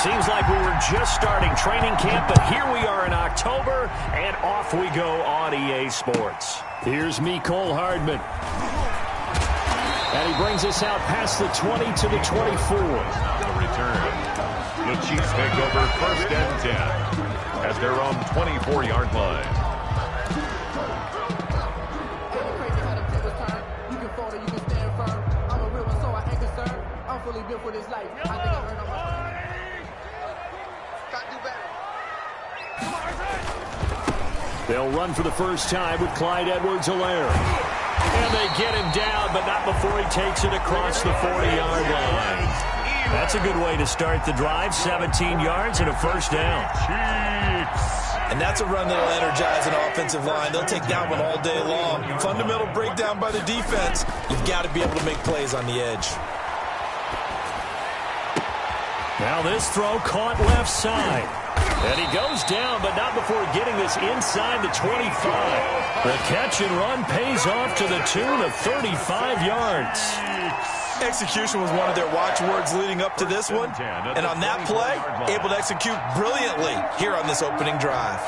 Seems like we were just starting training camp, but here we are in October, and off we go on EA Sports. Here's Mecole Hardman. And he brings us out past the 20 to the 24. The return. The Chiefs take over 1st and 10 at their own 24-yard line. They'll run for the first time with Clyde Edwards-Helaire. And they get him down, but not before he takes it across the 40-yard line. That's a good way to start the drive. 17 yards and a first down. And that's a run that'll energize an offensive line. They'll take that one all day long. Fundamental breakdown by the defense. You've got to be able to make plays on the edge. Now this throw caught left side. And he goes down, but not before getting this inside the 25. The catch and run pays off to the tune of 35 yards. Execution was one of their watchwords leading up to this one. And on that play, able to execute brilliantly here on this opening drive.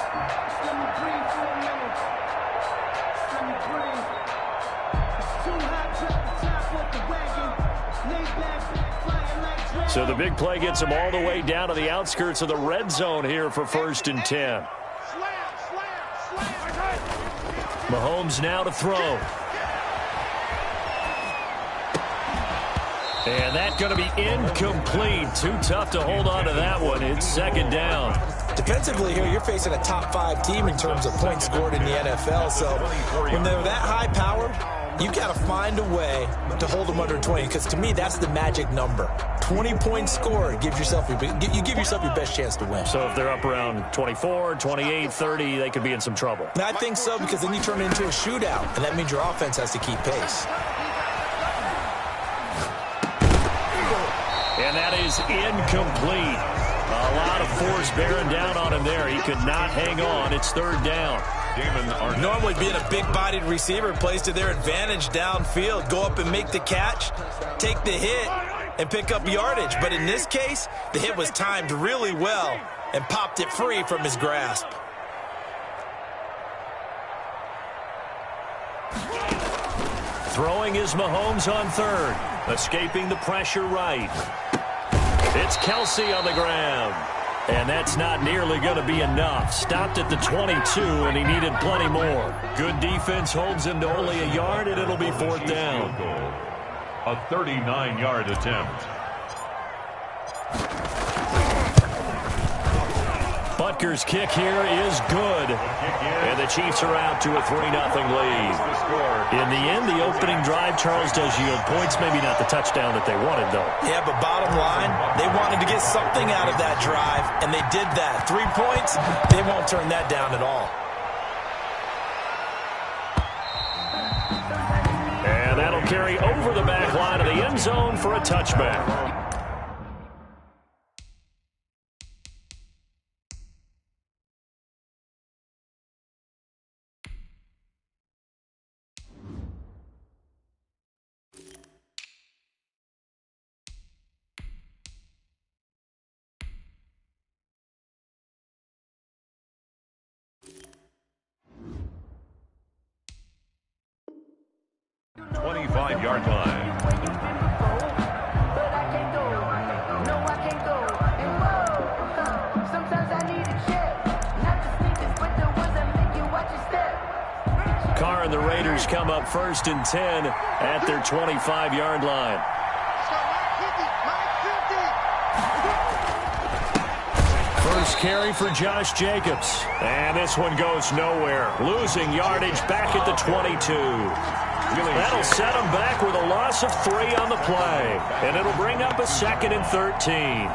So the big play gets him all the way down to the outskirts of the red zone here for 1st and 10. Mahomes now to throw. And that's going to be incomplete. Too tough to hold on to that one. It's 2nd down. Defensively here, you're facing a top 5 team in terms of points scored in the NFL. So when they're that high-powered, you got to find a way to hold them under 20, because to me, that's the magic number. 20 points scored, you give yourself your best chance to win. So if they're up around 24, 28, 30, they could be in some trouble. And I think so, because then you turn it into a shootout, and that means your offense has to keep pace. And that is incomplete. A lot of force bearing down on him there. He could not hang on. It's 3rd down. Normally being a big-bodied receiver plays to their advantage downfield. Go up and make the catch, take the hit, and pick up yardage. But in this case, the hit was timed really well and popped it free from his grasp. Throwing is Mahomes on 3rd. Escaping the pressure right. It's Kelsey on the ground. And that's not nearly going to be enough. Stopped at the 22, and he needed plenty more. Good defense holds him to only a yard, and it'll be 4th down. A 39-yard attempt. Butker's kick here is good. And the Chiefs are out to a 3-0 lead. In the end, the opening drive, Charles, does yield points. Maybe not the touchdown that they wanted, though. Yeah, but bottom line, they wanted to get something out of that drive, and they did that. 3 points, they won't turn that down at all. And that'll carry over the back line of the end zone for a touchback. Yard line. Carr and the Raiders come up 1st and 10 at their 25-yard line. First carry for Josh Jacobs. And this one goes nowhere. Losing yardage back at the 22. That'll set them back with a loss of 3 on the play. And it'll bring up a 2nd and 13.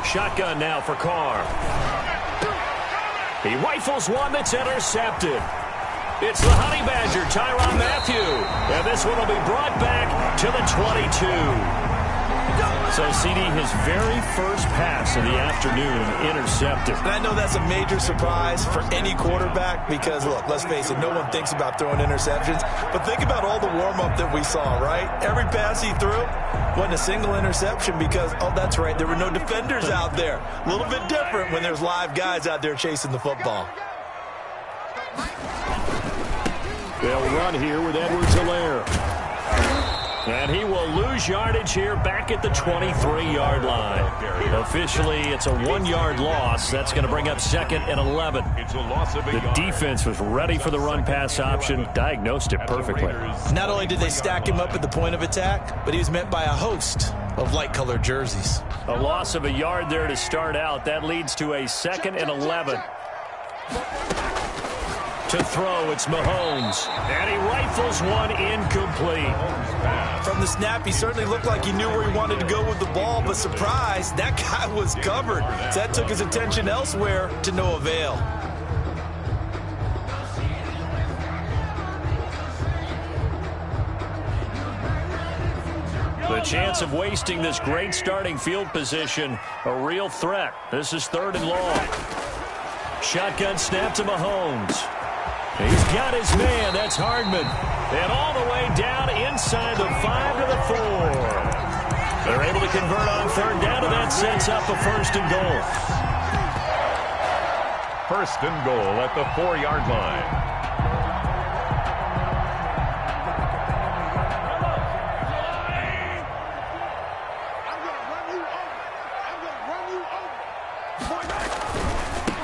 Shotgun now for Carr. He rifles one that's intercepted. It's the Honey Badger, Tyrann Mathieu. And this one will be brought back to the 22. So, CD, his very first pass of the afternoon intercepted. And I know that's a major surprise for any quarterback because, look, let's face it, no one thinks about throwing interceptions. But think about all the warm-up that we saw, right? Every pass he threw wasn't a single interception because, oh, that's right, there were no defenders out there. A little bit different when there's live guys out there chasing the football. They'll run here with Edwards-Helaire. And he will lose yardage here back at the 23-yard line. Officially, it's a 1-yard loss. That's going to bring up second and 11. The defense was ready for the run-pass option, diagnosed it perfectly. Not only did they stack him up at the point of attack, but he was met by a host of light-colored jerseys. A loss of a yard there to start out. That leads to a second and 11. To throw, it's Mahomes. And he rifles one incomplete. From the snap, he certainly looked like he knew where he wanted to go with the ball, but surprise, that guy was covered. So that took his attention elsewhere to no avail. The chance of wasting this great starting field position, a real threat. This is 3rd and long. Shotgun snap to Mahomes. He's got his man. That's Hardman. And all the way down inside the 5 to the 4. They're able to convert on 3rd down, and that sets up a 1st and goal. 1st and goal at the 4-yard line.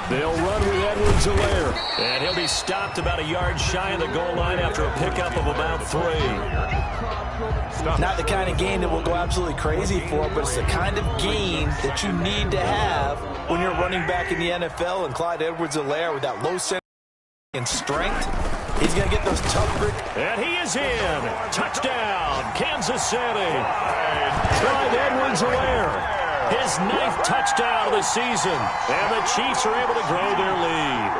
They'll run with Edwards-Helaire. And he'll be stopped about a yard shy of the goal line after a pickup of about 3. Not the kind of game that we'll go absolutely crazy for, but it's the kind of game that you need to have when you're running back in the NFL. And Clyde Edwards-Helaire with that low center and strength, he's going to get those tough bricks. And he is in. Touchdown, Kansas City. Clyde Edwards-Helaire. His 9th touchdown of the season. And the Chiefs are able to grow their lead.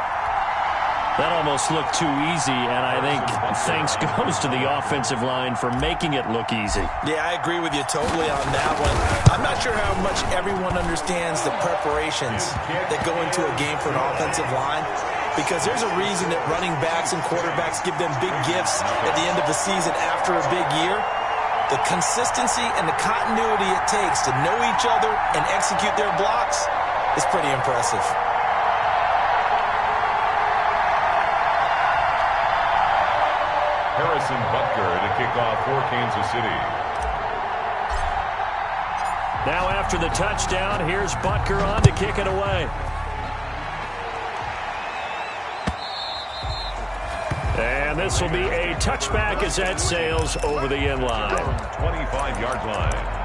That almost looked too easy, and I think thanks goes to the offensive line for making it look easy. Yeah, I agree with you totally on that one. I'm not sure how much everyone understands the preparations that go into a game for an offensive line, because there's a reason that running backs and quarterbacks give them big gifts at the end of the season after a big year. The consistency and the continuity it takes to know each other and execute their blocks is pretty impressive. Harrison Butker to kick off for Kansas City. Now after the touchdown, here's Butker on to kick it away. And this will be a touchback as that sails over the end line. 25-yard line.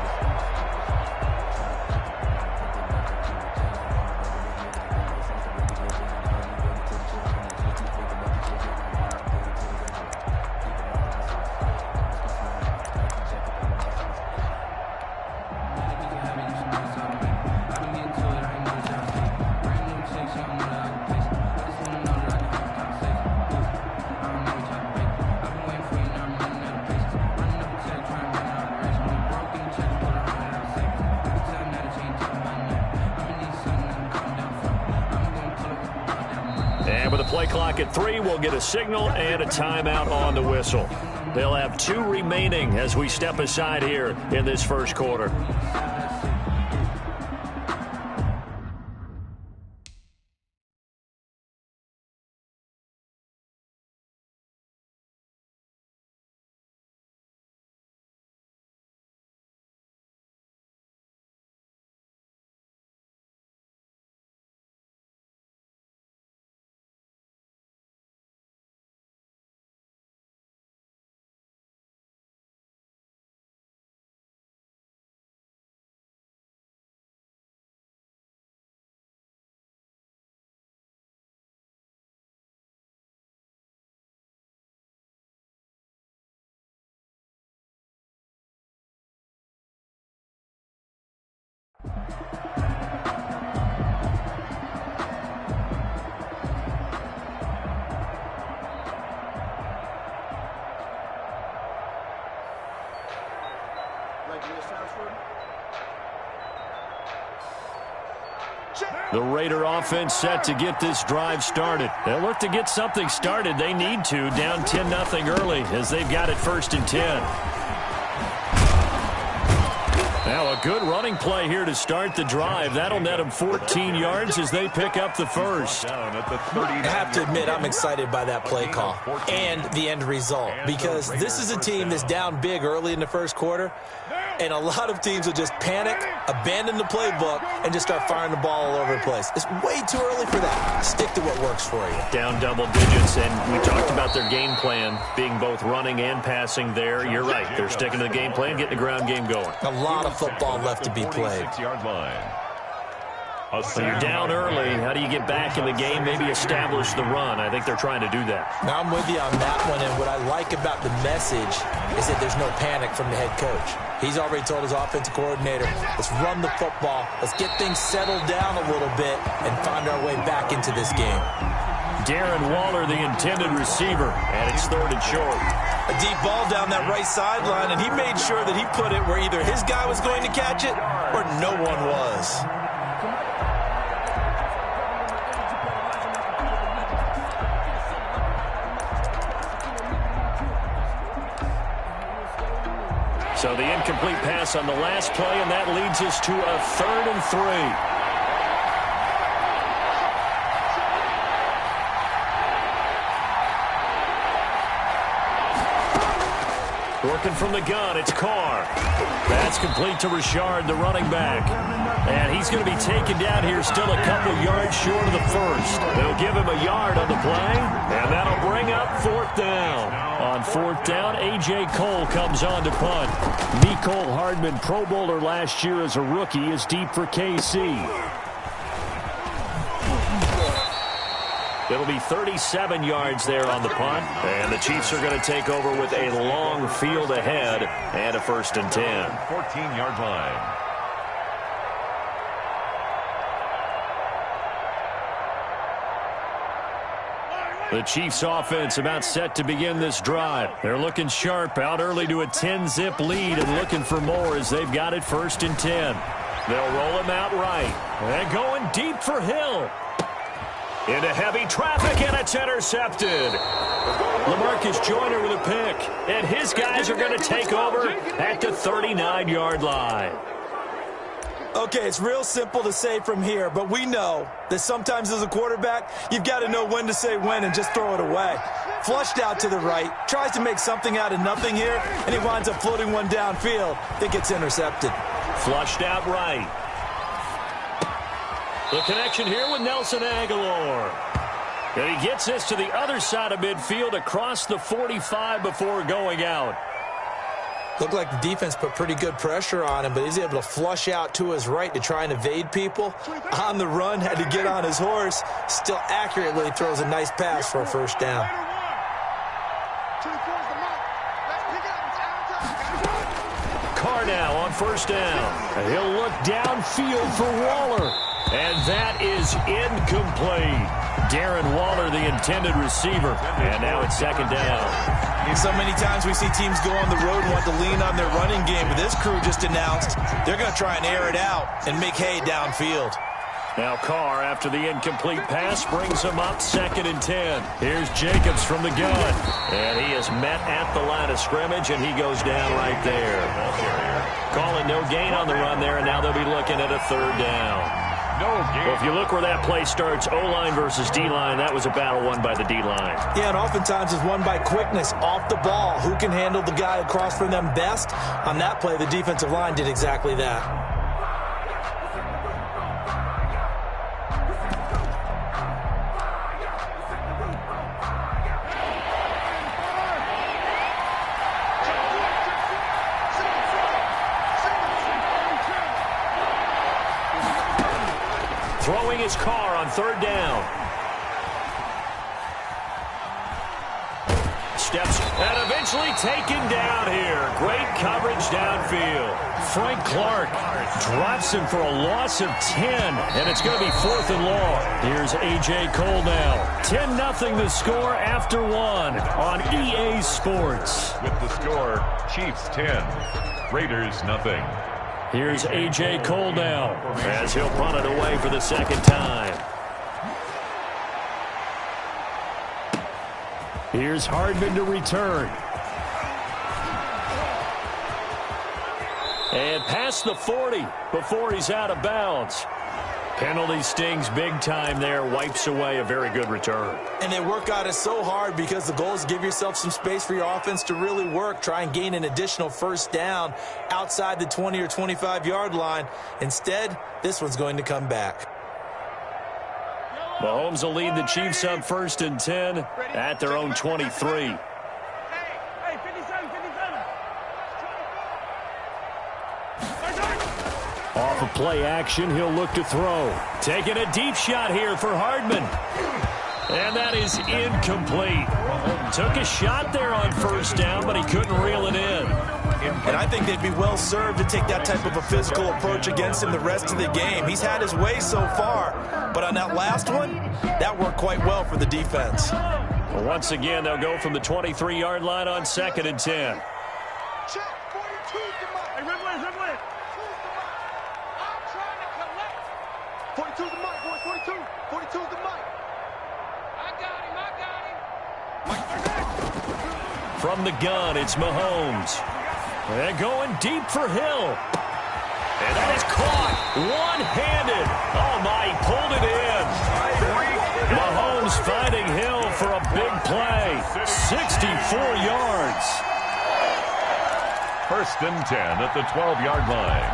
And with a play clock at 3, we'll get a signal and a timeout on the whistle. They'll have 2 remaining as we step aside here in this first quarter. The Raider offense set to get this drive started. They'll look to get something started. They need to, down 10-0 early as they've got it 1st and 10. Now a good running play here to start the drive. That'll net them 14 yards as they pick up the first. I have to admit, I'm excited by that play call and the end result because this is a team that's down big early in the first quarter, and a lot of teams will just panic, abandon the playbook, and just start firing the ball all over the place. It's way too early for that. Stick to what works for you. Down double digits, and we talked about their game plan being both running and passing there. You're right. They're sticking to the game plan, getting the ground game going. A lot of football left to be played. So you're down early. How do you get back in the game? Maybe establish the run. I think they're trying to do that. Now, I'm with you on that one, and what I like about the message is that there's no panic from the head coach. He's already told his offensive coordinator, let's run the football, let's get things settled down a little bit and find our way back into this game. Darren Waller, the intended receiver, and it's 3rd and short. A deep ball down that right sideline, and he made sure that he put it where either his guy was going to catch it or no one was. So the incomplete pass on the last play, and that leads us to a 3rd and 3. Working from the gun, it's Carr. That's complete to Richard, the running back. And he's going to be taken down here, still a couple yards short of the first. They'll give him a yard on the play, and that'll bring up 4th down. On 4th down, A.J. Cole comes on to punt. Mecole Hardman, Pro Bowler last year as a rookie, is deep for KC. It'll be 37 yards there on the punt, and the Chiefs are going to take over with a long field ahead and a 1st and 10. 14-yard line. The Chiefs offense about set to begin this drive. They're looking sharp, out early to a 10-zip lead and looking for more as they've got it 1st and 10. They'll roll him out right. And going deep for Hill. Into heavy traffic, and it's intercepted. LaMarcus Joyner with a pick, and his guys are going to take over at the 39-yard line. Okay, it's real simple to say from here, but we know that sometimes as a quarterback, you've got to know when to say when and just throw it away. Flushed out to the right, tries to make something out of nothing here, and he winds up floating one downfield that gets intercepted. Flushed out right. The connection here with Nelson Aguilar. And he gets this to the other side of midfield across the 45 before going out. Looked like the defense put pretty good pressure on him, but he's able to flush out to his right to try and evade people. On the run, had to get on his horse. Still accurately throws a nice pass for a 1st down. Carr now on 1st down. He'll look downfield for Waller. And that is incomplete. Darren Waller, the intended receiver. And now it's 2nd down. So many times we see teams go on the road and want to lean on their running game, but this crew just announced they're going to try and air it out and make hay downfield. Now Carr, after the incomplete pass, brings him up 2nd and 10. Here's Jacobs from the gun. And he is met at the line of scrimmage, and he goes down right there. Calling no gain on the run there, and now they'll be looking at a 3rd down. Well, if you look where that play starts, O-line versus D-line, that was a battle won by the D-line. Yeah, and oftentimes it's won by quickness off the ball. Who can handle the guy across from them best? On that play, the defensive line did exactly that. Throwing his Carr on 3rd down. Steps and eventually taken down here. Great coverage downfield. Frank Clark drops him for a loss of 10, and it's going to be 4th and long. Here's A.J. Cole now. 10-0 the score after 1 on EA Sports. With the score, Chiefs 10, Raiders 0. Here's A.J. Cole now as he'll punt it away for the second time. Here's Hardman to return. And past the 40 before he's out of bounds. Penalty stings big time there, wipes away a very good return. And they work out it so hard because the goal is give yourself some space for your offense to really work. Try and gain an additional first down outside the 20 or 25-yard line. Instead, this one's going to come back. Mahomes will lead the Chiefs up 1st and 10 at their own 23. Off of play action, he'll look to throw. Taking a deep shot here for Hardman. And that is incomplete. Took a shot there on first down, but he couldn't reel it in. And I think they'd be well served to take that type of a physical approach against him the rest of the game. He's had his way so far, but on that last one, that worked quite well for the defense. Well, once again, they'll go from the 23-yard line on 2nd and 10. Check, 42 to Mike. Hey, Red 42 to Mike, boys, 42. 42 to Mike. I got him. From the gun, it's Mahomes. They're going deep for Hill. And that is caught one-handed. Oh, my, he pulled it in. Mahomes finding Hill for a big play. 64 yards. 1st and 10 at the 12-yard line.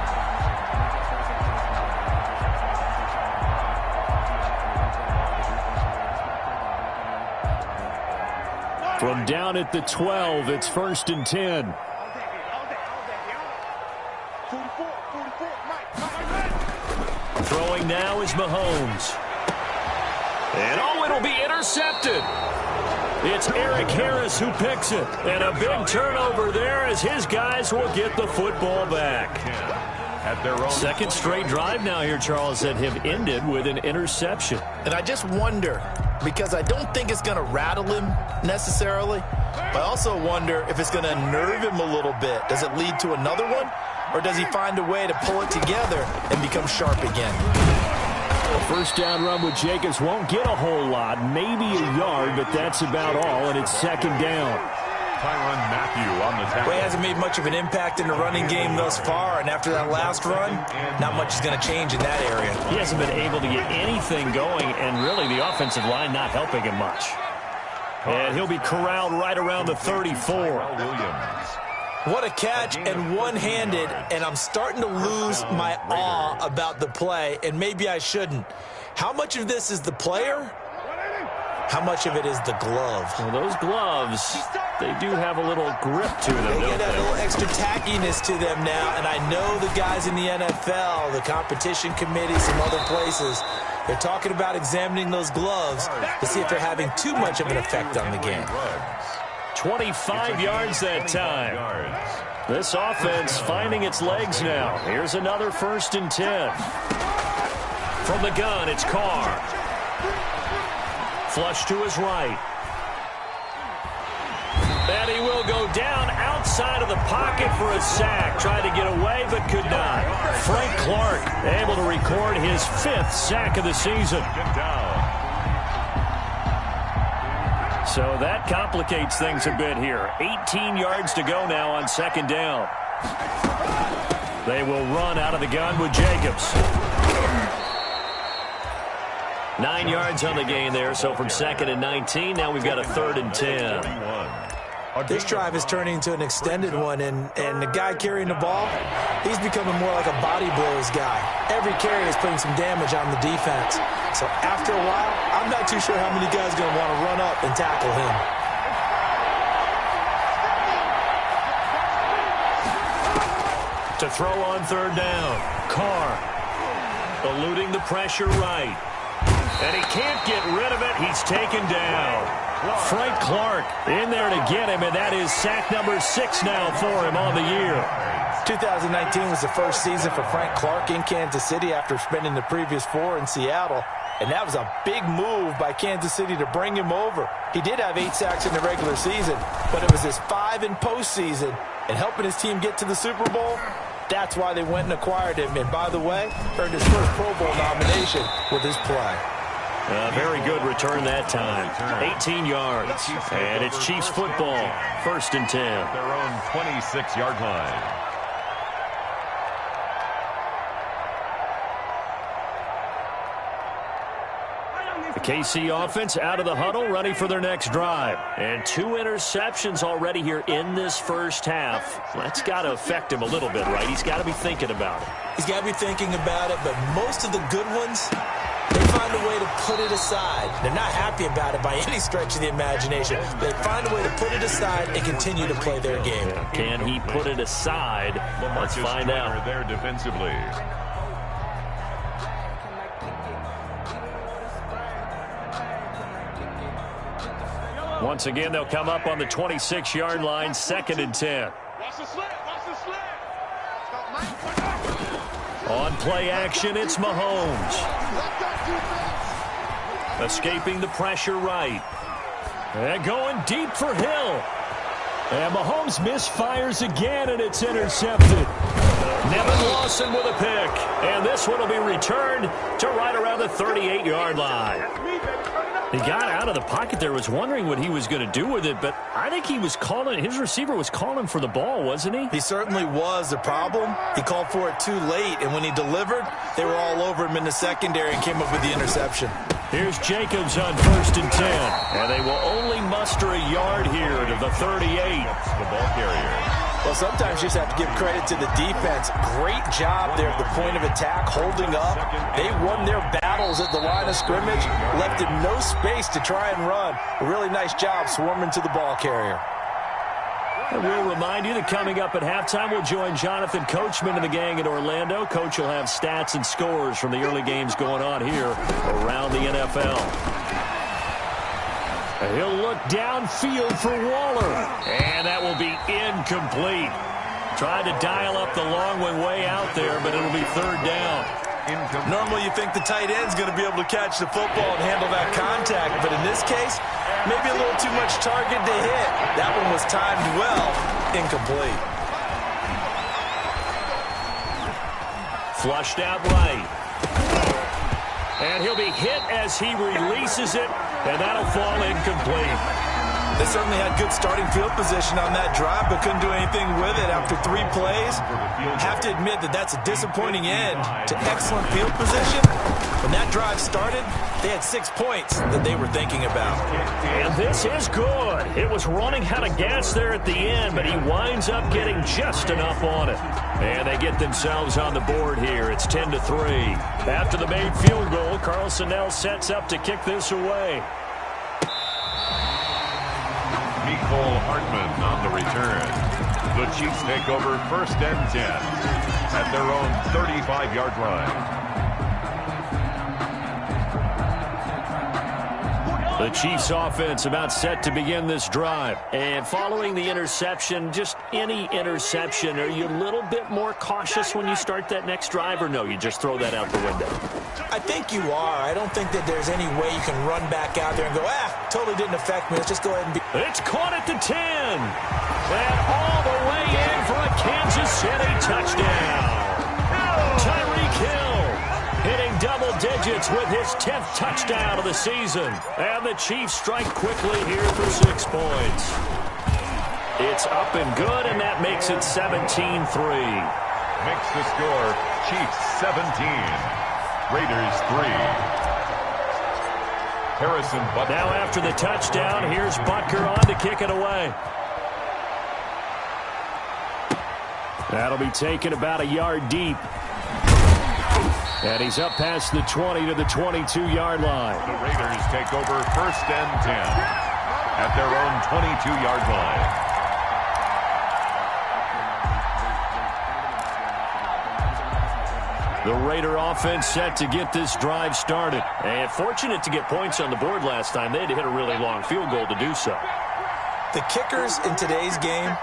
From down at the 12, it's 1st and 10. Throwing now is Mahomes. And oh, it'll be intercepted. It's Eric Harris who picks it. And a big turnover there as his guys will get the football back. At their own 2nd straight drive now here, Charles, that have ended with an interception. And I just wonder, because I don't think it's going to rattle him necessarily, but I also wonder if it's going to nerve him a little bit. Does it lead to another one, or does he find a way to pull it together and become sharp again? A first down run with Jacobs won't get a whole lot, maybe a yard, but that's about all, and it's 2nd down. Tyrann Mathieu on the tackle. Well, he hasn't made much of an impact in the running game thus far, and after that last run, not much is going to change in that area. He hasn't been able to get anything going, and really the offensive line not helping him much. And he'll be corralled right around the 34. What a catch, and one-handed, and I'm starting to lose my awe about the play, and maybe I shouldn't. How much of this is the player? How much of it is the glove? Well, those gloves, they do have a little grip to them, They don't get a they? little extra tackiness to them now, and I know the guys in the NFL, the competition committee, some other places, they're talking about examining those gloves to see if they're having too much of an effect on the game. 25 yards that time. This offense finding its legs now. Here's another 1st and 10. From the gun, it's Carr. Flush to his right. And he will go down outside of the pocket for a sack. Tried to get away, but could not. Frank Clark able to record his 5th sack of the season. So that complicates things a bit here. 18 yards to go now on 2nd down. They will run out of the gun with Jacobs. 9 yards on the gain there, so from 2nd and 19, now we've got a 3rd and 10. This drive is turning into an extended one, and the guy carrying the ball, he's becoming more like a body blows guy. Every carry is putting some damage on the defense. So after a while, I'm not too sure how many guys are going to want to run up and tackle him. To throw on 3rd down, Carr eluding the pressure right. And he can't get rid of it. He's taken down. Frank Clark in there to get him, and that is sack number 6 now for him on the year. 2019 was the first season for Frank Clark in Kansas City after spending the previous 4 in Seattle. And that was a big move by Kansas City to bring him over. He did have 8 sacks in the regular season, but it was his 5 in postseason. And helping his team get to the Super Bowl, That's why they went and acquired him. And by the way, earned his first Pro Bowl nomination with his play. Very good return that time. 18 yards. And it's Chiefs football. 1st and 10. Their own 26-yard line. The KC offense out of the huddle, ready for their next drive. And 2 interceptions already here in this first half. That's got to affect him a little bit, right? He's got to be thinking about it. He's got to be thinking about it, but most of the good ones, they find a way to put it aside. They're not happy about it by any stretch of the imagination. They find a way to put it aside and continue to play their game. Can he put it aside? Let's find out. There defensively. Once again, they'll come up on the 26-yard line, 2nd and 10. Watch the slant. Watch the slant. On play action, it's Mahomes. Escaping the pressure right. And going deep for Hill. And Mahomes misfires again, and it's intercepted. Nevin Lawson with a pick. And this one will be returned to right around the 38-yard line. He got out of the pocket there, was wondering what he was going to do with it, but I think he was calling, his receiver was calling for the ball, wasn't he? He certainly was. The problem, he called for it too late, and when he delivered, they were all over him in the secondary and came up with the interception. Here's Jacobs on 1st and 10, and they will only muster a yard here to the 38. The ball carrier. Well, sometimes you just have to give credit to the defense. Great job there at the point of attack, holding up. They won their battles at the line of scrimmage, left him no space to try and run. A really nice job swarming to the ball carrier. And we'll remind you that coming up at halftime, we'll join Jonathan Coachman and the gang in Orlando. Coach will have stats and scores from the early games going on here around the NFL. He'll look downfield for Waller. And that will be incomplete. Tried to dial up the long one way out there, but it'll be 3rd down. Normally you think the tight end's going to be able to catch the football and handle that contact, but in this case, maybe a little too much target to hit. That one was timed well, incomplete. Flushed out right. And he'll be hit as he releases it, and that'll fall incomplete. They certainly had good starting field position on that drive, but couldn't do anything with it after 3 plays. Have to admit that that's a disappointing end to excellent field position. When that drive started, they had 6 points that they were thinking about. And this is good. It was running out of gas there at the end, but he winds up getting just enough on it. And they get themselves on the board here. It's 10-3. After the made field goal, Carlson now sets up to kick this away. Cole Hartman on the return. The Chiefs take over 1st and 10 at their own 35-yard line. The Chiefs offense about set to begin this drive. And following the interception, just any interception, are you a little bit more cautious when you start that next drive, or no, you just throw that out the window? I think you are. I don't think that there's any way you can run back out there and go, totally didn't affect me. Let's just go ahead and be... It's caught at the 10. And all the way in for a Kansas City touchdown. Tyreek Hill hitting double digits with his 10th touchdown of the season. And the Chiefs strike quickly here for 6 points. It's up and good, and that makes it 17-3. Makes the score Chiefs 17, Raiders 3. Harrison Butker. Now after the touchdown, here's Butker on to kick it away. That'll be taken about a yard deep. And he's up past the 20 to the 22-yard line. The Raiders take over 1st and 10 at their own 22-yard line. The Raider offense set to get this drive started. And fortunate to get points on the board last time. They had to hit a really long field goal to do so. The kickers in today's game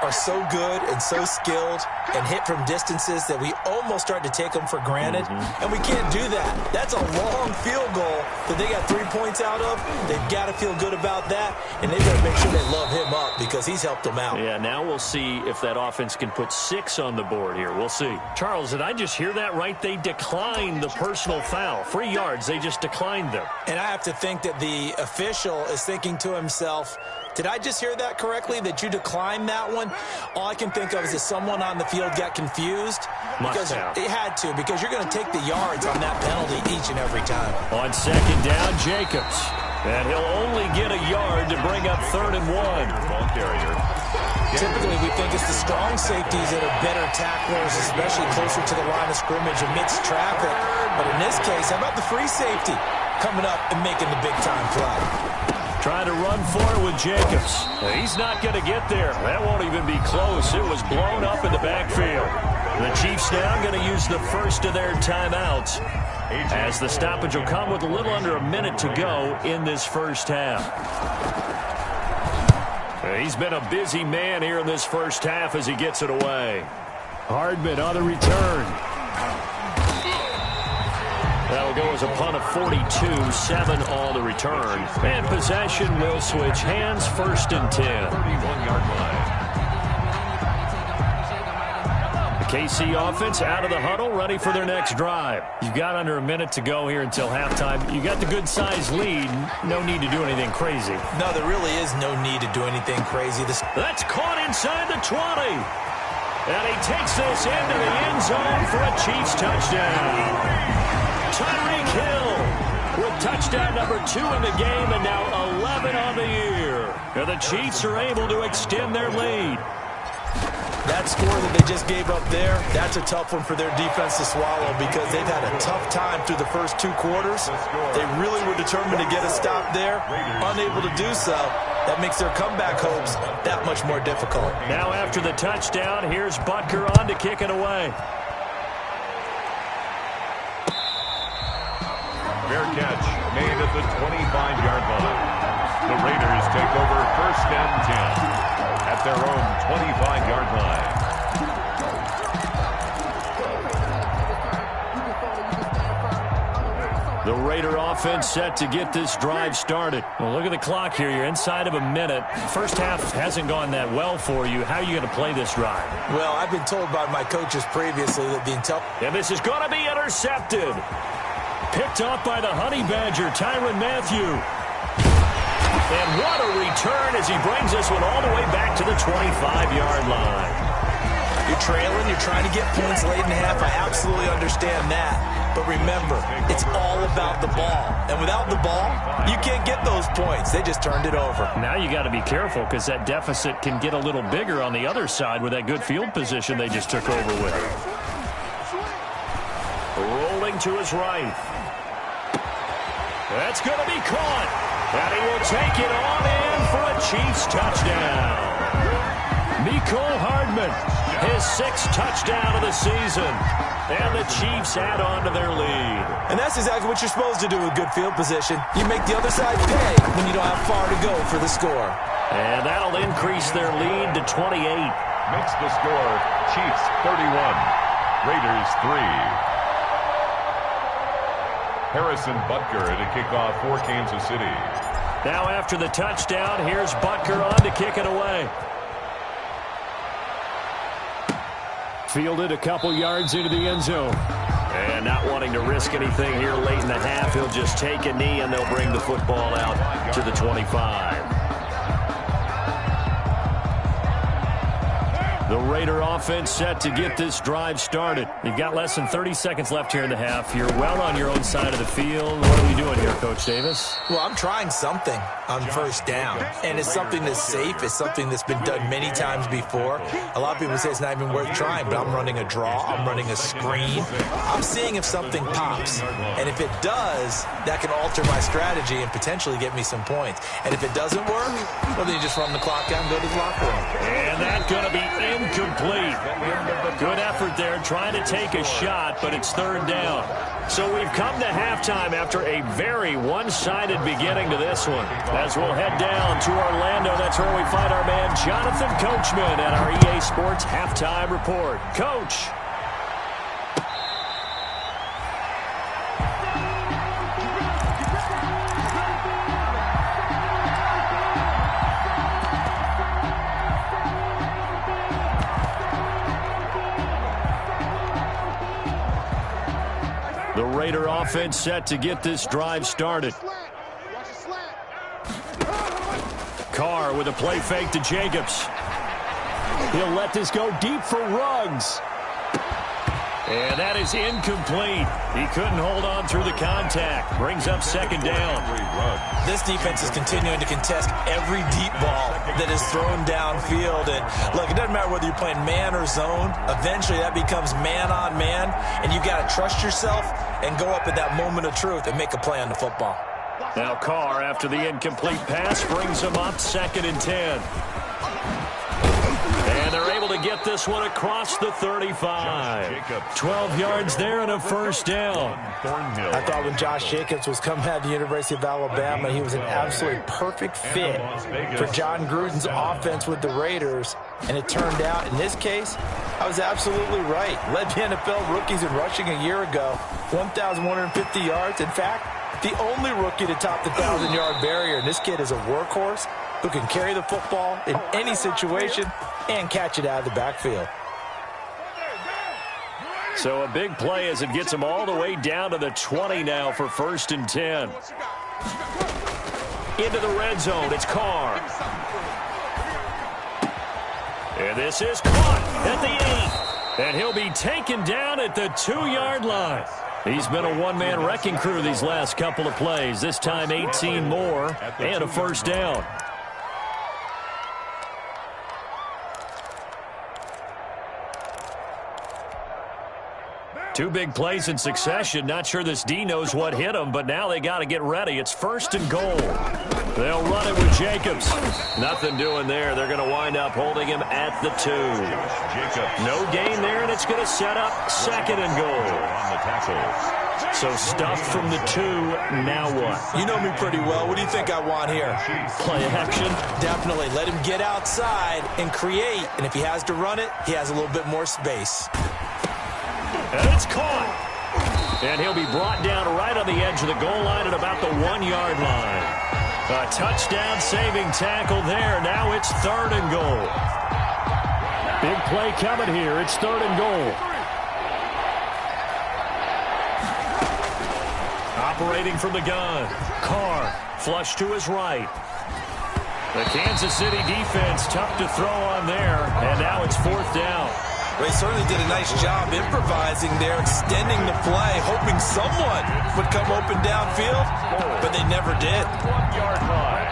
are so good and so skilled and hit from distances that we almost start to take them for granted, and we can't do that. That's a long field goal that they got 3 points out of. They've got to feel good about that, and they've got to make sure they love him up because he's helped them out. Yeah, now we'll see if that offense can put 6 on the board here. We'll see. Charles, did I just hear that right? They declined the personal foul. 3 yards, they just declined them. And I have to think that the official is thinking to himself, did I just hear that correctly, that you declined that one? All I can think of is that someone on the field got confused. Because it had to, because you're going to take the yards on that penalty each and every time. On second down, Jacobs. And he'll only get a yard to bring up 3rd and 1. Ball carrier. Typically, we think it's the strong safeties that are better tacklers, especially closer to the line of scrimmage amidst traffic. But in this case, how about the free safety coming up and making the big-time play? Trying to run for it with Jacobs. He's not going to get there. That won't even be close. It was blown up in the backfield. The Chiefs now going to use the first of their timeouts as the stoppage will come with a little under a minute to go in this first half. He's been a busy man here in this first half as he gets it away. Hardman on the return. That'll go as a punt of 42, 7 on the return. And possession will switch hands, 1st and 10. 31-yard line. The KC offense out of the huddle, ready for their next drive. You've got under a minute to go here until halftime. You got the good-sized lead. No need to do anything crazy. No, there really is no need to do anything crazy. That's caught inside the 20. And he takes this into the end zone for a Chiefs touchdown. Tyreek Hill with touchdown number 2 in the game and now 11 on the year. And the Chiefs are able to extend their lead. That score that they just gave up there, that's a tough one for their defense to swallow because they've had a tough time through the first 2 quarters. They really were determined to get a stop there, unable to do so. That makes their comeback hopes that much more difficult. Now after the touchdown, here's Butker on to kick it away. Fair catch made at the 25-yard line. The Raiders take over 1st and 10 at their own 25-yard line. The Raider offense set to get this drive started. Well, look at the clock here. You're inside of a minute. First half hasn't gone that well for you. How are you going to play this drive? Well, I've been told by my coaches previously that being tough. And this is going to be intercepted. Picked off by the Honey Badger, Tyrann Mathieu. And what a return as he brings this one all the way back to the 25-yard line. You're trailing, you're trying to get points late in the half. I absolutely understand that. But remember, it's all about the ball. And without the ball, you can't get those points. They just turned it over. Now you got to be careful because that deficit can get a little bigger on the other side with that good field position they just took over with. Rolling to his right. That's going to be caught. And he will take it on in for a Chiefs touchdown. Mecole Hardman, his 6th touchdown of the season. And the Chiefs add on to their lead. And that's exactly what you're supposed to do with good field position. You make the other side pay when you don't have far to go for the score. And that'll increase their lead to 28. Makes the score Chiefs 31, Raiders 3. Harrison Butker to kick off for Kansas City. Now after the touchdown, here's Butker on to kick it away. Fielded a couple yards into the end zone. And not wanting to risk anything here late in the half, he'll just take a knee and they'll bring the football out to the 25. The Raider offense set to get this drive started. You've got less than 30 seconds left here in the half. You're well on your own side of the field. What are we doing here, Coach Davis? Well, I'm trying something on first down. And it's something that's safe. It's something that's been done many times before. A lot of people say it's not even worth trying, but I'm running a draw. I'm running a screen. I'm seeing if something pops. And if it does, that can alter my strategy and potentially get me some points. And if it doesn't work, well, then you just run the clock out and go to the locker room. And that's going to be incomplete. Good effort there trying to take a shot, but it's third down. So we've come to halftime after a very one-sided beginning to this one. As we'll head down to Orlando, that's where we find our man Jonathan Coachman at our EA Sports Halftime Report. Coach. The Raider offense set to get this drive started. Carr with a play fake to Jacobs. He'll let this go deep for Ruggs. And that is incomplete. He couldn't hold on through the contact. Brings up second down. This defense is continuing to contest every deep ball that is thrown downfield. And look, it doesn't matter whether you're playing man or zone. Eventually that becomes man on man. And you got to trust yourself and go up at that moment of truth and make a play on the football. Now Carr, after the incomplete pass, brings him up 2nd and 10. And they're able to get this one across the 35. 12 yards there and a first down. I thought when Josh Jacobs was coming out of the University of Alabama, he was an absolutely perfect fit for John Gruden's offense with the Raiders. And it turned out, in this case, I was absolutely right. Led the NFL rookies in rushing a year ago, 1,150 yards. In fact, the only rookie to top the 1,000-yard barrier. And this kid is a workhorse who can carry the football in any situation and catch it out of the backfield. So a big play as it gets him all the way down to the 20 now for 1st and 10. Into the red zone, it's Carr. And this is caught at the 8. And he'll be taken down at the 2-yard line. He's been a one-man wrecking crew these last couple of plays. This time 18 more and a first down. Two big plays in succession. Not sure this D knows what hit him, but now they got to get ready. It's 1st and goal. They'll run it with Jacobs. Nothing doing there. They're going to wind up holding him at the 2. No gain there, and it's going to set up 2nd and goal. So stuffed from the 2. Now what? You know me pretty well. What do you think I want here? Play action. Definitely. Let him get outside and create. And if he has to run it, he has a little bit more space. And it's caught. And he'll be brought down right on the edge of the goal line at about the 1-yard line. A touchdown-saving tackle there. Now it's 3rd and goal. Big play coming here. It's 3rd and goal. Operating from the gun. Carr flush to his right. The Kansas City defense tough to throw on there. And now it's 4th down. They certainly did a nice job improvising there, extending the play, hoping someone would come open downfield, but they never did. 1-yard line.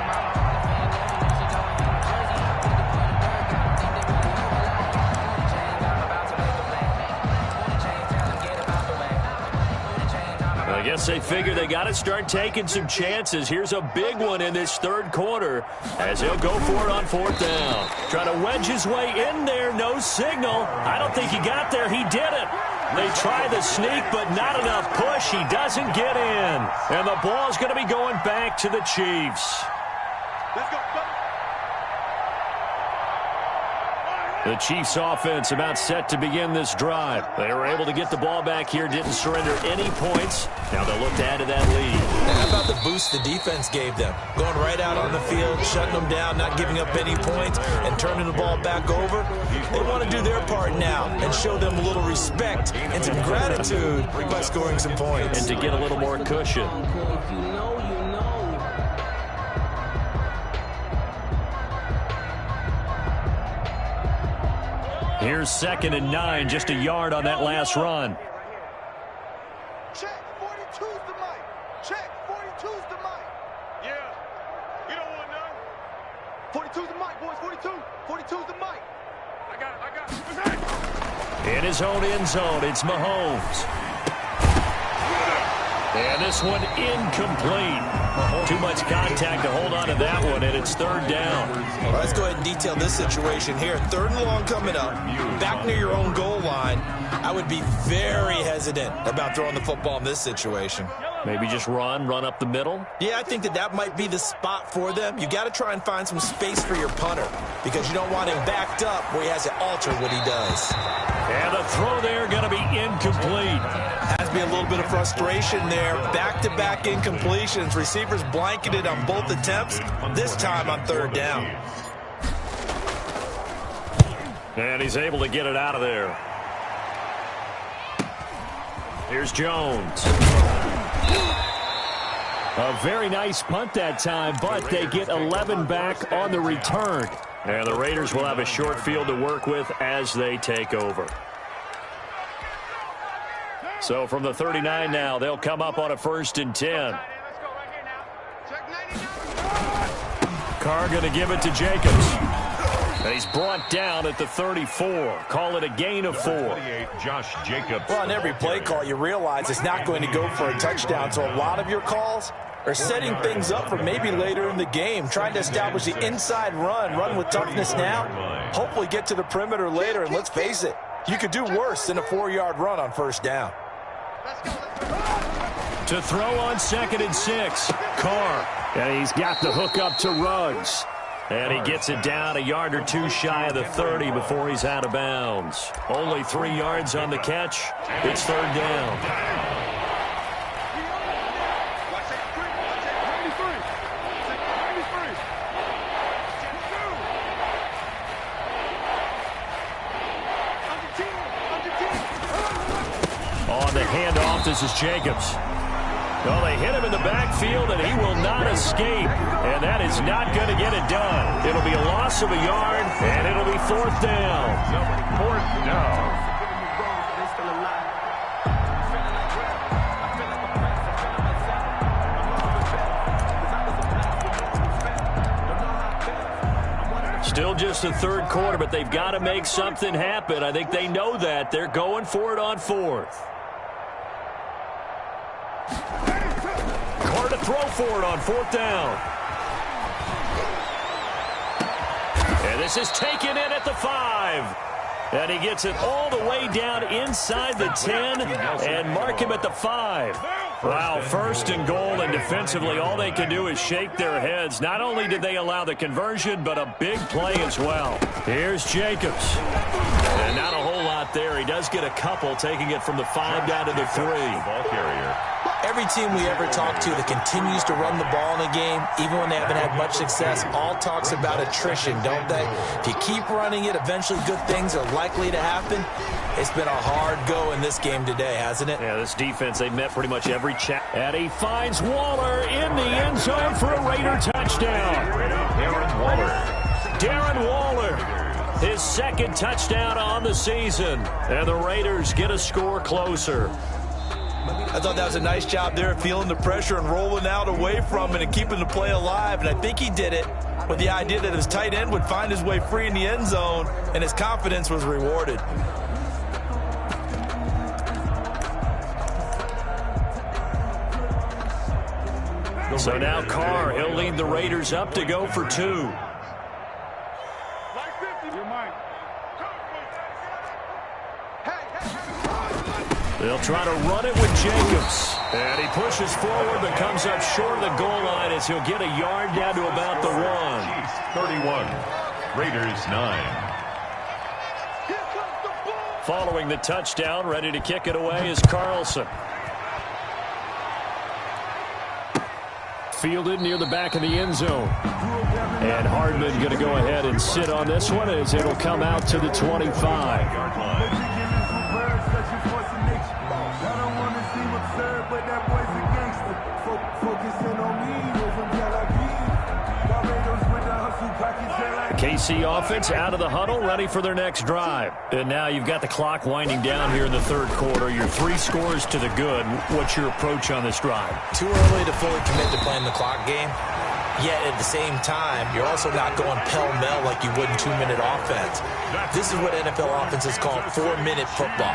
I guess they figure they got to start taking some chances. Here's a big one in this 3rd quarter as he'll go for it on 4th down. Trying to wedge his way in there. No signal. I don't think he got there. He didn't. They try the sneak, but not enough push. He doesn't get in. And the ball's going to be going back to the Chiefs. Let's go. The Chiefs offense about set to begin this drive. They were able to get the ball back here, didn't surrender any points. Now they'll look to add to that lead. And how about the boost the defense gave them? Going right out on the field, shutting them down, not giving up any points, and turning the ball back over. They want to do their part now and show them a little respect and some gratitude by scoring some points. And to get a little more cushion. Here's 2nd and 9, just a yard on that last run. Check, 42's the mic. Check, 42's the mic. Yeah, you don't want none. 42's the mic, boys, 42. 42's the mic. I got it. In his own end zone, it's Mahomes. And this one incomplete. Too much contact to hold on to that one, and it's third down. Well, let's go ahead and detail this situation here. Third and long coming up, back near your own goal line. I would be very hesitant about throwing the football in this situation. Maybe just run up the middle? Yeah, I think that might be the spot for them. You got to try and find some space for your punter because you don't want him backed up where he has to alter what he does. And the throw there going to be incomplete. Has to be a little bit of frustration there. Back-to-back incompletions. Receivers blanketed on both attempts, this time on third down. And he's able to get it out of there. Here's Jones. A very nice punt that time, but they get 11 back on the return. And the Raiders will have a short field to work with as they take over. So from the 39 now, they'll come up on a 1st and 10. Carr going to give it to Jacobs. And he's brought down at the 34. Call it a gain of 4. Josh Jacobs. Well, on every play call, you realize it's not going to go for a touchdown. So a lot of your calls are setting things up for maybe later in the game, trying to establish the inside run with toughness now, hopefully get to the perimeter later. And let's face it, you could do worse than a 4-yard run on 1st down. To throw on 2nd and 6, Carr. And he's got the hook up to Ruggs. And he gets it down a yard or two shy of the 30 before he's out of bounds. Only 3 yards on the catch. It's third down. On the handoff, this is Jacobs. Well, they hit him in the backfield, and he will not escape. And that is not going to get it done. It'll be a loss of a yard, and it'll be 4th down. 4th down. Still just the 3rd quarter, but they've got to make something happen. I think they know that. They're going for it on 4th. Carr to throw for it on 4th down. And this is taken in at the 5. And he gets it all the way down inside the 10 and mark him at the 5. Wow, 1st and goal, and defensively all they can do is shake their heads. Not only did they allow the conversion, but a big play as well. Here's Jacobs. And not a whole lot there. He does get a couple, taking it from the 5 down to the 3. Ball carrier. Every team we ever talk to that continues to run the ball in a game, even when they haven't had much success, all talks about attrition, don't they? If you keep running it, eventually good things are likely to happen. It's been a hard go in this game today, hasn't it? Yeah, this defense, they met pretty much every chat. And he finds Waller in the end zone for a Raider touchdown. Darren Waller, his 2nd touchdown on the season. And the Raiders get a score closer. I thought that was a nice job there, feeling the pressure and rolling out away from it and keeping the play alive. And I think he did it with the idea that his tight end would find his way free in the end zone, and his confidence was rewarded. So now Carr, he'll lead the Raiders up to go for 2. They'll try to run it with Jacobs. And he pushes forward but comes up short of the goal line as he'll get a yard down to about the 1. 31. Raiders 9. Following the touchdown, ready to kick it away is Carlson. Fielded near the back of the end zone. And Hardman going to go ahead and sit on this one as it'll come out to the 25-yard line. KC offense out of the huddle, ready for their next drive. And now you've got the clock winding down here in the 3rd quarter. Your 3 scores to the good. What's your approach on this drive? Too early to fully commit to playing the clock game. Yet at the same time, you're also not going pell-mell like you would in 2-minute offense. This is what NFL offenses call 4-minute football.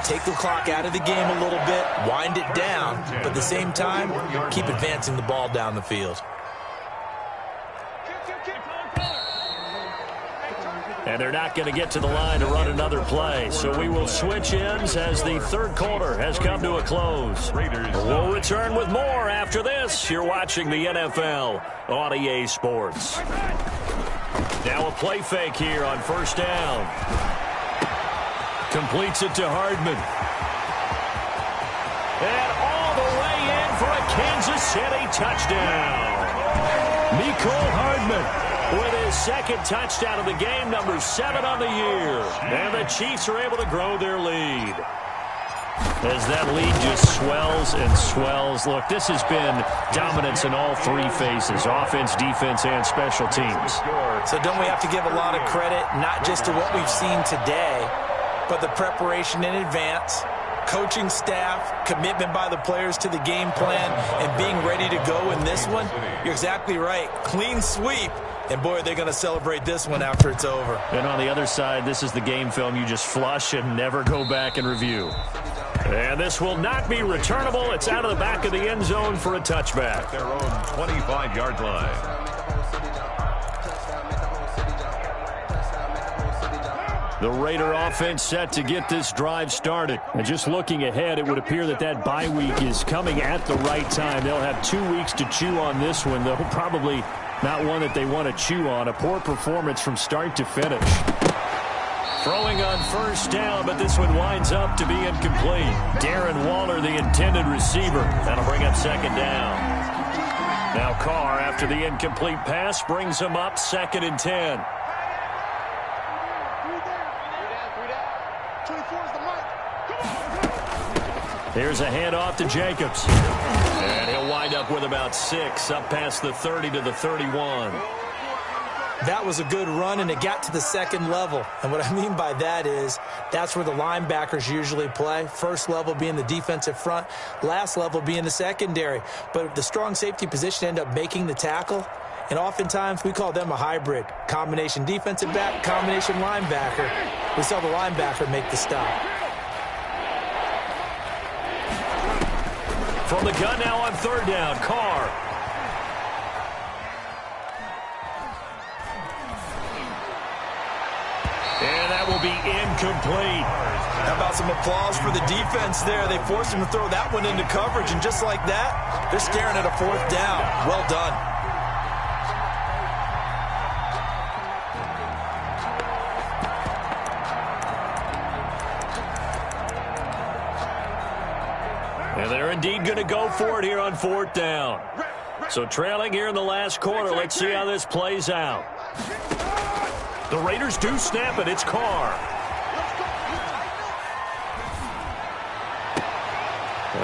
Take the clock out of the game a little bit, wind it down, but at the same time, keep advancing the ball down the field. And they're not going to get to the line to run another play. So we will switch ends as the third quarter has come to a close. We'll return with more after this. You're watching the NFL on EA Sports. Now a play fake here on first down. Completes it to Hardman. And all the way in for a Kansas City touchdown. Mecole Hardman with his second touchdown of the game, number 7 on the year. And the Chiefs are able to grow their lead. As that lead just swells and swells. Look, this has been dominance in all three phases, offense, defense, and special teams. So don't we have to give a lot of credit, not just to what we've seen today, but the preparation in advance, coaching staff, commitment by the players to the game plan, and being ready to go in this one? You're exactly right. Clean sweep. And, boy, they're going to celebrate this one after it's over. And on the other side, this is the game film you just flush and never go back and review. And this will not be returnable. It's out of the back of the end zone for a touchback. Their own 25-yard line. The Raider offense set to get this drive started. And just looking ahead, it would appear that that bye week is coming at the right time. They'll have 2 weeks to chew on this one, though probably not one that they want to chew on. A poor performance from start to finish. Throwing on first down, but this one winds up to be incomplete. Darren Waller, the intended receiver. That'll bring up second down. Now Carr, after the incomplete pass, brings him up 2nd and 10. Here's a handoff to Jacobs. And he'll wind up with about 6, up past the 30 to the 31. That was a good run, and it got to the second level. And what I mean by that is that's where the linebackers usually play. First level being the defensive front, last level being the secondary. But the strong safety position ended up making the tackle. And oftentimes we call them a hybrid. Combination defensive back, combination linebacker. We saw the linebacker make the stop. From the gun now on third down, Carr. And that will be incomplete. How about some applause for the defense there? They forced him to throw that one into coverage, and just like that, they're staring at a 4th down. Well done. And they're indeed going to go for it here on 4th down. So trailing here in the last quarter. Let's see how this plays out. The Raiders do snap it. It's Carr.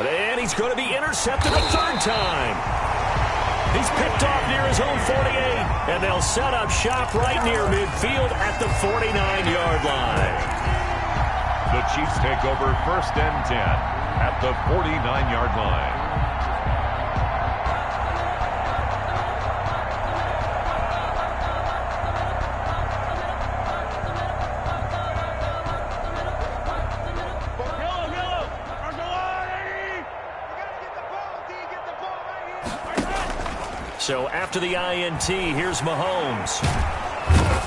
And he's going to be intercepted a 3rd time. He's picked off near his own 48. And they'll set up shop right near midfield at the 49-yard line. The Chiefs take over 1st and 10 at the 49-yard line. So after the INT, here's Mahomes.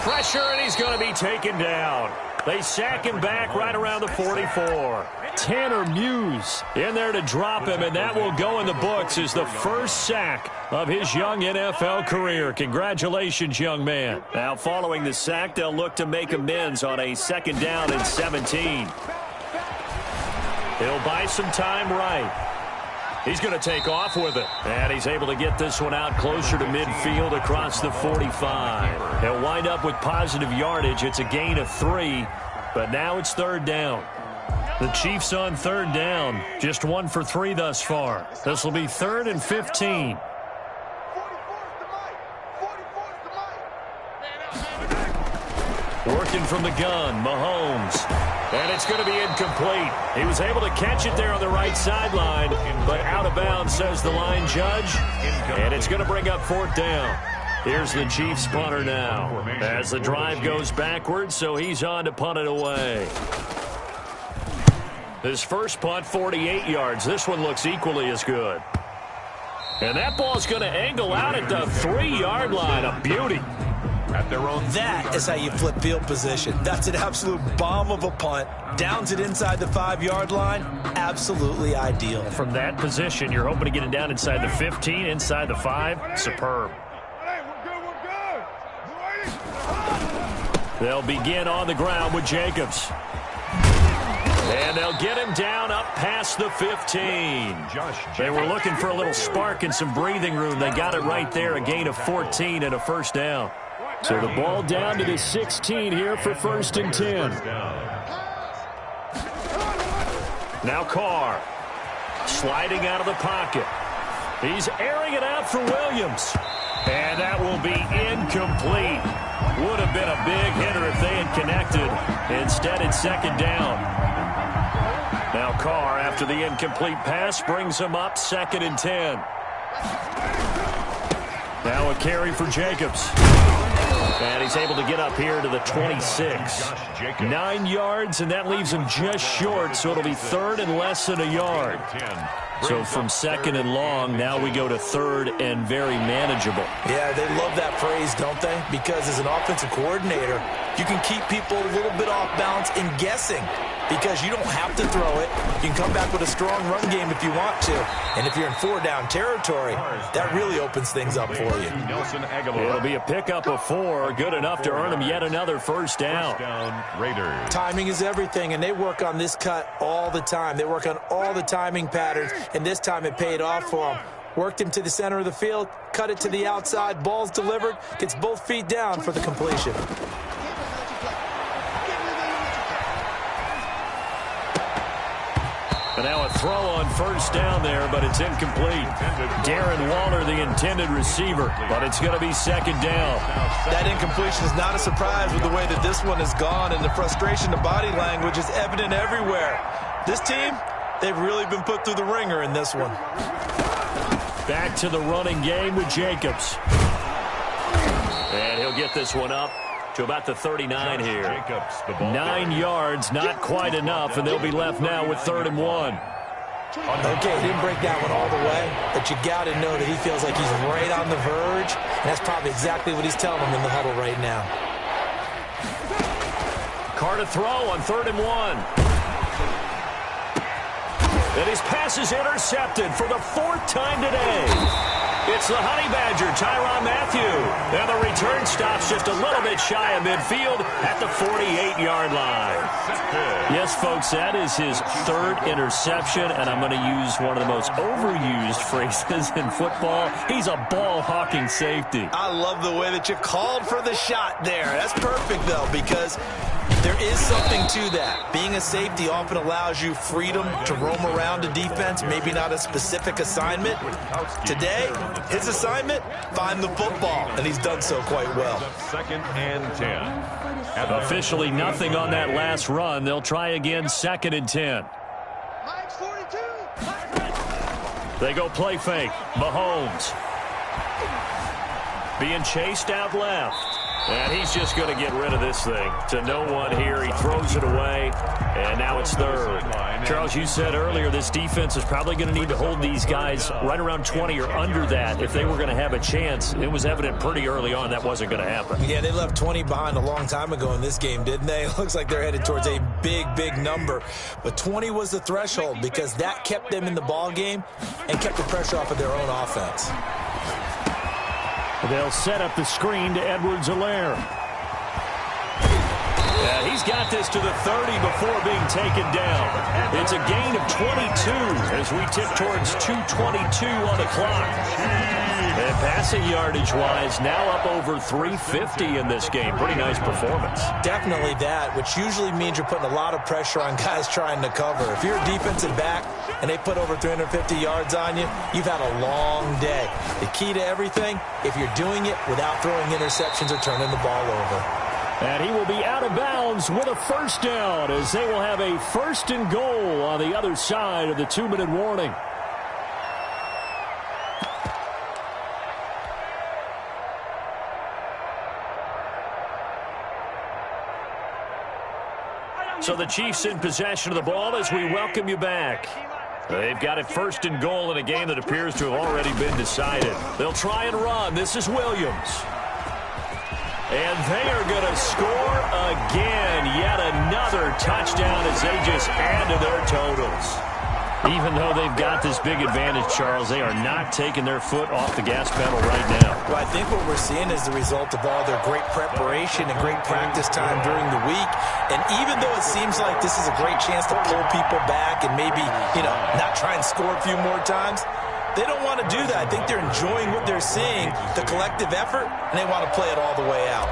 Pressure, and he's going to be taken down. They sack him back right around the 44. Tanner Muse in there to drop him, and that will go in the books as the first sack of his young NFL career. Congratulations, young man. Now, following the sack, they'll look to make amends on a 2nd down and 17. He'll buy some time right. He's going to take off with it. And he's able to get this one out closer to midfield across the 45. He'll wind up with positive yardage. It's a gain of 3, but now it's 3rd down. The Chiefs on 3rd down, just 1 for 3 thus far. This will be 3rd and 15. Working from the gun, Mahomes. And it's going to be incomplete. He was able to catch it there on the right sideline, but out of bounds, says the line judge. And it's going to bring up 4th down. Here's the Chiefs punter now as the drive goes backwards, so he's on to punt it away. His first punt, 48 yards. This one looks equally as good. And that ball's going to angle out at the 3-yard line. A beauty. At their own. That is how you flip field position. That's an absolute bomb of a punt. Downs it inside the 5-yard line. Absolutely ideal. From that position, you're hoping to get it down inside the 15, inside the 5. Superb. They'll begin on the ground with Jacobs. And they'll get him down up past the 15. They were looking for a little spark and some breathing room. They got it right there, a gain of 14 and a first down. So the ball down to the 16 here for 1st and 10. Now Carr sliding out of the pocket. He's airing it out for Williams. And that will be incomplete. Would have been a big hitter if they had connected. Instead, it's 2nd down. Now Carr, after the incomplete pass, brings him up 2nd and 10. Now a carry for Jacobs. And he's able to get up here to the 26. 9 yards, and that leaves him just short, so it'll be 3rd and less than a yard. So from 2nd and long, now we go to 3rd and very manageable. Yeah, they love that phrase, don't they? Because as an offensive coordinator, you can keep people a little bit off balance and guessing because you don't have to throw it. You can come back with a strong run game if you want to. And if you're in 4-down territory, that really opens things up for you. It'll be a pickup of 4, good enough to earn him yet another first down. Raiders. Timing is everything, and they work on this cut all the time. They work on all the timing patterns, and this time it paid off for them. Worked him to the center of the field, cut it to the outside, ball's delivered, gets both feet down for the completion. And now a throw on first down there, but it's incomplete. Darren Waller, the intended receiver, but it's going to be 2nd down. That incompletion is not a surprise with the way that this one has gone, and the frustration, the body language is evident everywhere. This team, they've really been put through the ringer in this one. Back to the running game with Jacobs. And he'll get this one up to about the 39 here. 9 yards, not quite enough, and they'll be left now with 3rd and 1. Okay, he didn't break that one all the way, but you got to know that he feels like he's right on the verge, and that's probably exactly what he's telling him in the huddle right now. Carr to throw on 3rd and 1. And his pass is intercepted for the 4th time today. It's the Honey Badger, Tyrann Mathieu. And the return stops just a little bit shy of midfield at the 48-yard line. Yes, folks, that is his 3rd interception, and I'm going to use one of the most overused phrases in football. He's a ball-hawking safety. I love the way that you called for the shot there. That's perfect, though, because there is something to that. Being a safety often allows you freedom to roam around a defense, maybe not a specific assignment. Today, his assignment, find the football, and he's done so quite well. 2nd and 10. Officially nothing on that last run. They'll try again, 2nd and 10. They go play fake. Mahomes being chased out left. And he's just going to get rid of this thing. To no one here. He throws it away. And now it's 3rd. Charles, you said earlier this defense is probably going to need to hold these guys right around 20 or under that if they were going to have a chance. It was evident pretty early on that wasn't going to happen. Yeah, they left 20 behind a long time ago in this game, didn't they? It looks like they're headed towards a big, big number. But 20 was the threshold because that kept them in the ball game and kept the pressure off of their own offense. They'll set up the screen to Edwards-Helaire. Yeah, he's got this to the 30 before being taken down. It's a gain of 22 as we tip towards 2:22 on the clock. And passing yardage-wise, now up over 350 in this game. Pretty nice performance. Definitely that, which usually means you're putting a lot of pressure on guys trying to cover. If you're a defensive back and they put over 350 yards on you, you've had a long day. The key to everything, if you're doing it without throwing interceptions or turning the ball over. And he will be out of bounds with a first down as they will have a 1st and goal on the other side of the 2-minute warning. So the Chiefs in possession of the ball as we welcome you back. They've got it 1st and goal in a game that appears to have already been decided. They'll try and run. This is Williams. And they are going to score again. Yet another touchdown as they just add to their totals. Even though they've got this big advantage, Charles, they are not taking their foot off the gas pedal right now. Well, I think what we're seeing is the result of all their great preparation and great practice time during the week. And even though it seems like this is a great chance to pull people back and maybe, not try and score a few more times, they don't want to do that. I think they're enjoying what they're seeing, the collective effort, and they want to play it all the way out.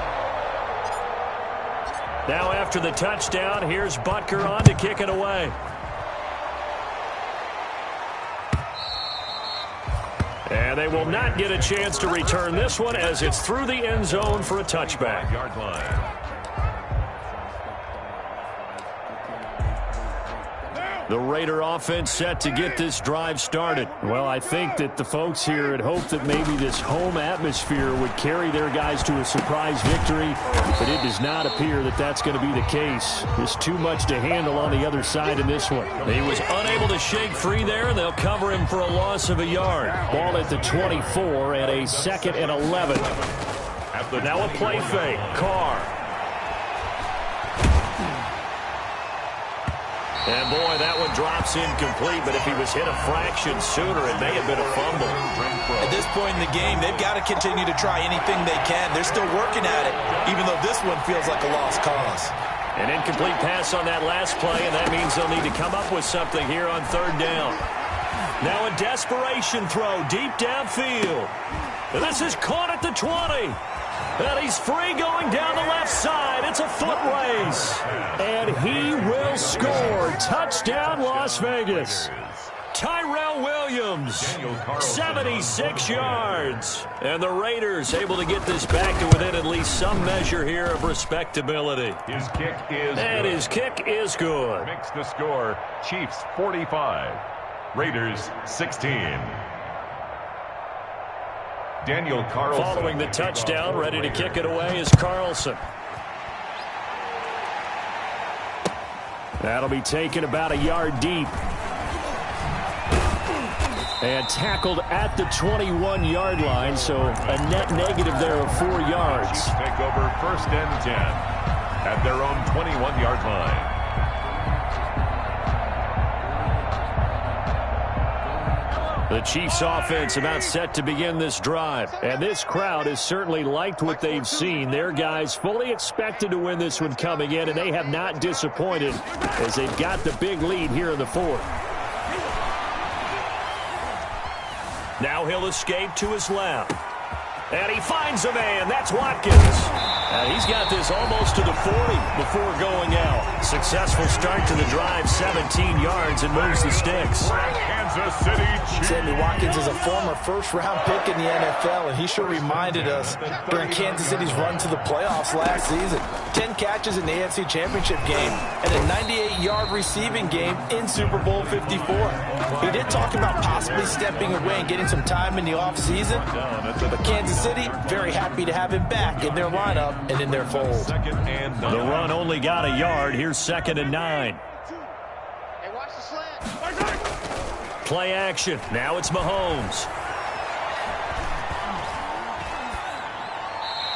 Now after the touchdown, here's Butker on to kick it away. And they will not get a chance to return this one as it's through the end zone for a touchback. Yard line. The Raider offense set to get this drive started. Well, I think that the folks here had hoped that maybe this home atmosphere would carry their guys to a surprise victory, but it does not appear that that's going to be the case. There's too much to handle on the other side in this one. He was unable to shake free there, and they'll cover him for a loss of a yard. Ball at the 24 and a 2nd and 11. Now a play fake. Carr. And, boy, that one drops incomplete, but if he was hit a fraction sooner, it may have been a fumble. At this point in the game, they've got to continue to try anything they can. They're still working at it, even though this one feels like a lost cause. An incomplete pass on that last play, and that means they'll need to come up with something here on 3rd down. Now a desperation throw deep downfield. And this is caught at the 20. And he's free going down the left side. It's a foot race. And he will score. Touchdown, Las Vegas. Tyrell Williams, 76 yards. And the Raiders able to get this back to within at least some measure here of respectability. His kick is and good. His kick is good. Makes the score Chiefs 45, Raiders 16. Daniel Carlson. Following the touchdown, ready to kick it away is Carlson. That'll be taken about a yard deep. And tackled at the 21-yard line, so a net negative there of 4 yards. Chiefs take over 1st and 10 at their own 21-yard line. The Chiefs offense about set to begin this drive. And this crowd has certainly liked what they've seen. Their guys fully expected to win this one coming in, and they have not disappointed as they've got the big lead here in the 4th. Now he'll escape to his left. And he finds a man. That's Watkins. And he's got this almost to the 40 before going out. Successful start to the drive, 17 yards, and moves the sticks. Kansas City Chiefs. Sammy Watkins is a former first-round pick in the NFL, and he sure reminded us during Kansas City's run to the playoffs last season. 10 catches in the AFC Championship game and a 98-yard receiving game in Super Bowl 54. He did talk about possibly stepping away and getting some time in the offseason, but Kansas City very happy to have him back in their lineup and in their fold. The run only got a yard. Here's 2nd and 9. Hey, watch the slant. Play action. Now it's Mahomes.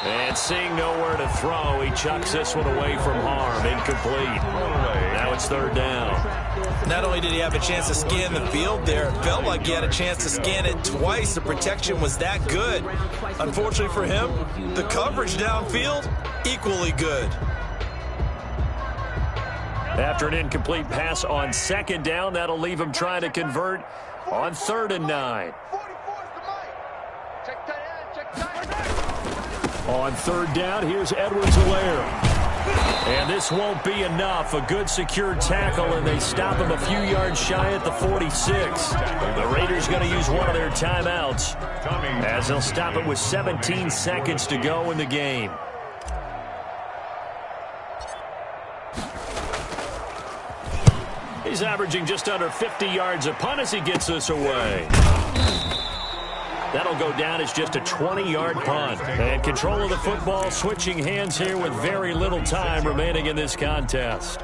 And seeing nowhere to throw, he chucks this one away from harm. Incomplete. Now it's 3rd down. Not only did he have a chance to scan the field there, it felt like he had a chance to scan it twice. The protection was that good. Unfortunately for him, the coverage downfield, equally good. After an incomplete pass on 2nd down, that'll leave him trying to convert on 3rd and 9. 44's the mic. Check tight end, check tight end. On 3rd down, here's Edwards-Helaire. And this won't be enough. A good secure tackle, and they stop him a few yards shy at the 46. The Raiders going to use one of their timeouts as they'll stop it with 17 seconds to go in the game. He's averaging just under 50 yards a punt as he gets this away. That'll go down as just a 20-yard punt. And control of the football switching hands here with very little time remaining in this contest.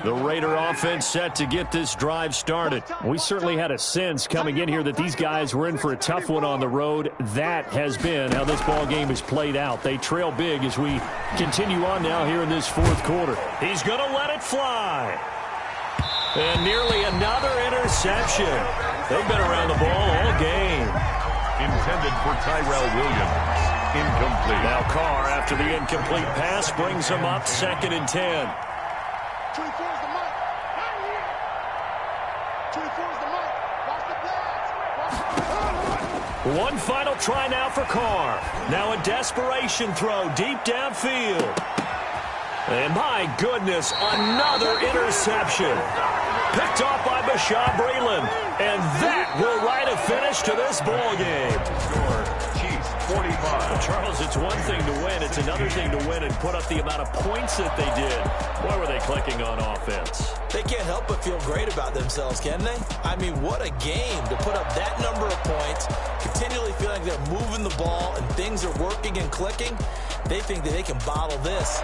The Raider offense set to get this drive started. We certainly had a sense coming in here that these guys were in for a tough one on the road. That has been how this ball game is played out. They trail big as we continue on now here in this fourth quarter. He's going to let it fly. And nearly another interception. They've been around the ball all game. Intended for Tyrell Williams. Incomplete. Now Carr, after the incomplete pass, brings him up 2nd and 10. 24 is the mic. 24 is the mic. Watch the pass. One final try now for Carr. Now a desperation throw deep downfield. And my goodness, another interception. Picked off by Bashaw Breeland. And that will write a finish to this ball game. Score, Chiefs 45. Well, Charles, it's one thing to win. It's another thing to win and put up the amount of points that they did. Boy, were they clicking on offense. They can't help but feel great about themselves, can they? I mean, what a game to put up that number of points, continually feeling like they're moving the ball and things are working and clicking. They think that they can bottle this